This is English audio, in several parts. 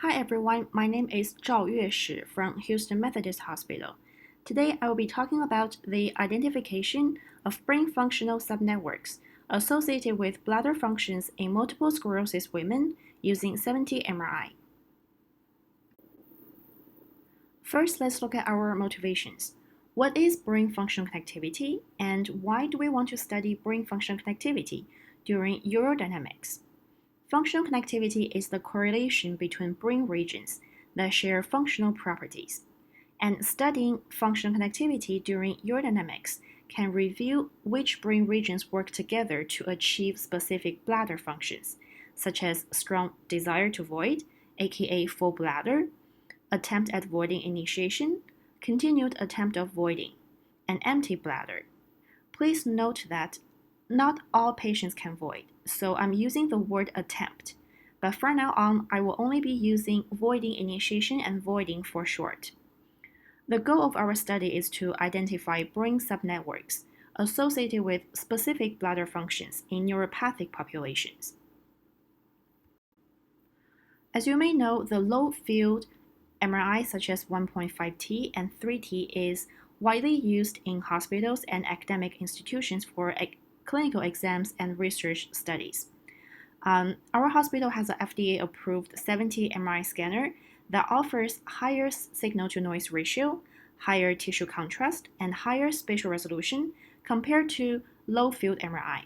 Hi everyone, my name is Zhao Yueshi from Houston Methodist Hospital. Today I will be talking about the identification of brain functional subnetworks associated with bladder functions in multiple sclerosis women using 70 MRI. First, let's look at our motivations. What is brain function connectivity, and why do we want to study brain function connectivity during urodynamics? Functional connectivity is the correlation between brain regions that share functional properties. And studying functional connectivity during urodynamics can reveal which brain regions work together to achieve specific bladder functions, such as strong desire to void, aka full bladder, attempt at voiding initiation, continued attempt of voiding, and empty bladder. Please note that not all patients can void, so I'm using the word attempt, but from now on, I will only be using voiding initiation and voiding for short. The goal of our study is to identify brain subnetworks associated with specific bladder functions in neuropathic populations. As you may know, the low-field MRI such as 1.5T and 3T is widely used in hospitals and academic institutions for clinical exams and research studies. Our hospital has an FDA-approved 70 MRI scanner that offers higher signal-to-noise ratio, higher tissue contrast, and higher spatial resolution compared to low-field MRI.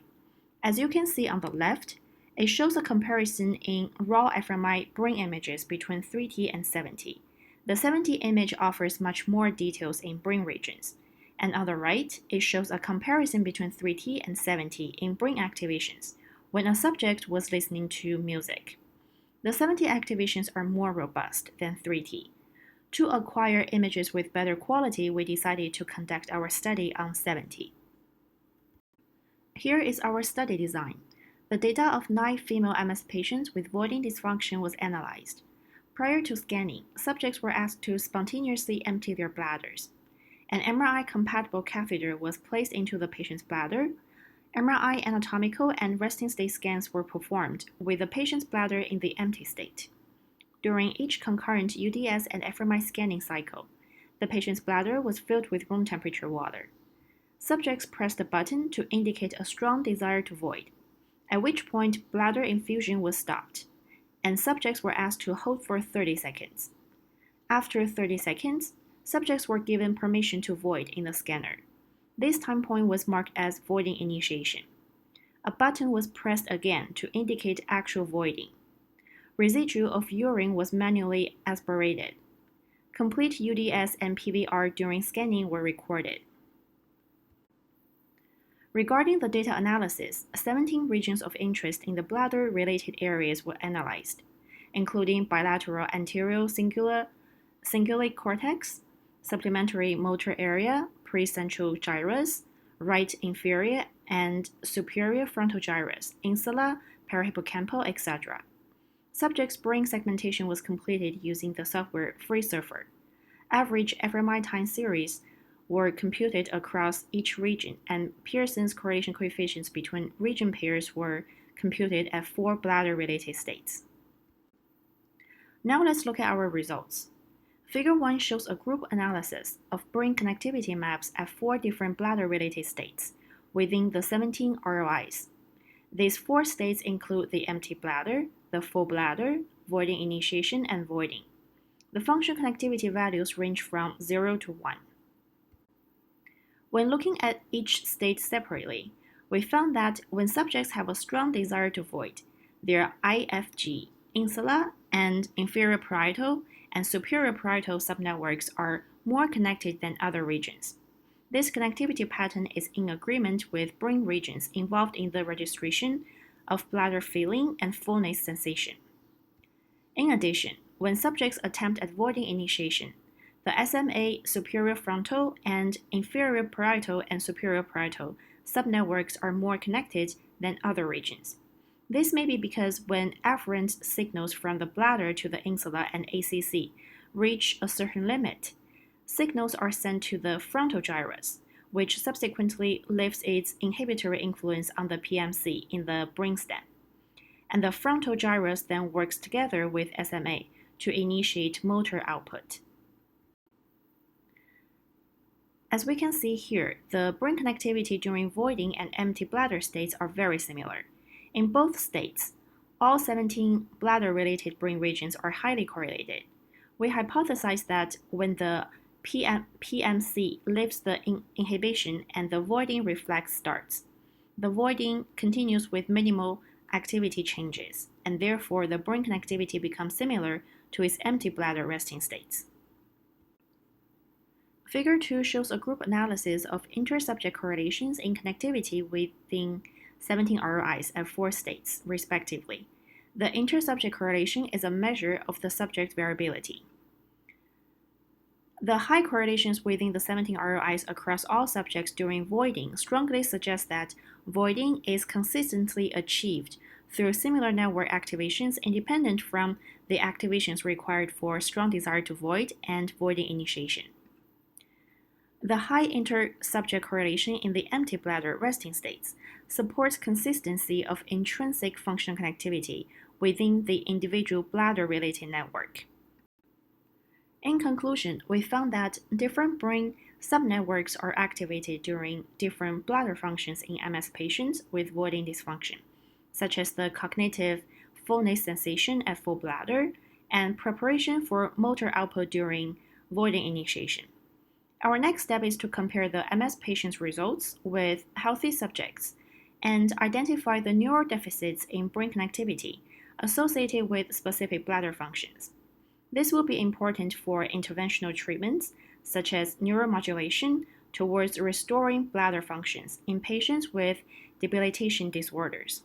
As you can see on the left, it shows a comparison in raw fMRI brain images between 3T and 70. The 70 image offers much more details in brain regions. And on the right, it shows a comparison between 3T and 70 in brain activations when a subject was listening to music. The 70 activations are more robust than 3T. To acquire images with better quality, we decided to conduct our study on 70. Here is our study design. The data of 9 female MS patients with voiding dysfunction was analyzed. Prior to scanning, subjects were asked to spontaneously empty their bladders. An MRI-compatible catheter was placed into the patient's bladder. MRI anatomical and resting state scans were performed with the patient's bladder in the empty state. During each concurrent UDS and fMRI scanning cycle, the patient's bladder was filled with room temperature water. Subjects pressed the button to indicate a strong desire to void, at which point bladder infusion was stopped, and subjects were asked to hold for 30 seconds. After 30 seconds, subjects were given permission to void in the scanner. This time point was marked as voiding initiation. A button was pressed again to indicate actual voiding. Residue of urine was manually aspirated. Complete UDS and PVR during scanning were recorded. Regarding the data analysis, 17 regions of interest in the bladder-related areas were analyzed, including bilateral anterior cingulate cortex, supplementary motor area, precentral gyrus, right inferior and superior frontal gyrus, insula, parahippocampal, etc. Subjects' brain segmentation was completed using the software FreeSurfer. Average fMRI time series were computed across each region, and Pearson's correlation coefficients between region pairs were computed at 4 bladder-related states. Now let's look at our results. Figure 1 shows a group analysis of brain connectivity maps at 4 different bladder-related states within the 17 ROIs. These 4 states include the empty bladder, the full bladder, voiding initiation, and voiding. The function connectivity values range from 0 to 1. When looking at each state separately, we found that when subjects have a strong desire to void, their IFG, insula, and inferior parietal and superior parietal subnetworks are more connected than other regions. This connectivity pattern is in agreement with brain regions involved in the registration of bladder filling and fullness sensation. In addition, when subjects attempt at voiding initiation, the SMA superior frontal and inferior parietal and superior parietal subnetworks are more connected than other regions. This may be because when afferent signals from the bladder to the insula and ACC reach a certain limit, signals are sent to the frontal gyrus, which subsequently lifts its inhibitory influence on the PMC in the brainstem. And the frontal gyrus then works together with SMA to initiate motor output. As we can see here, the brain connectivity during voiding and empty bladder states are very similar. In both states, all 17 bladder-related brain regions are highly correlated. We hypothesize that when the PMC lifts the inhibition and the voiding reflex starts, the voiding continues with minimal activity changes, and therefore the brain connectivity becomes similar to its empty bladder resting states. Figure 2 shows a group analysis of intersubject correlations in connectivity within 17 ROIs at 4 states, respectively. The intersubject correlation is a measure of the subject variability. The high correlations within the 17 ROIs across all subjects during voiding strongly suggest that voiding is consistently achieved through similar network activations independent from the activations required for strong desire to void and voiding initiation. The high intersubject correlation in the empty bladder resting states supports consistency of intrinsic functional connectivity within the individual bladder-related network. In conclusion, we found that different brain subnetworks are activated during different bladder functions in MS patients with voiding dysfunction, such as the cognitive fullness sensation at full bladder and preparation for motor output during voiding initiation. Our next step is to compare the MS patient's results with healthy subjects and identify the neural deficits in brain connectivity associated with specific bladder functions. This will be important for interventional treatments, such as neuromodulation, towards restoring bladder functions in patients with debilitation disorders.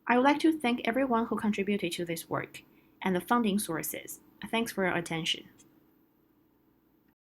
I would like to thank everyone who contributed to this work and the funding sources. Thanks for your attention.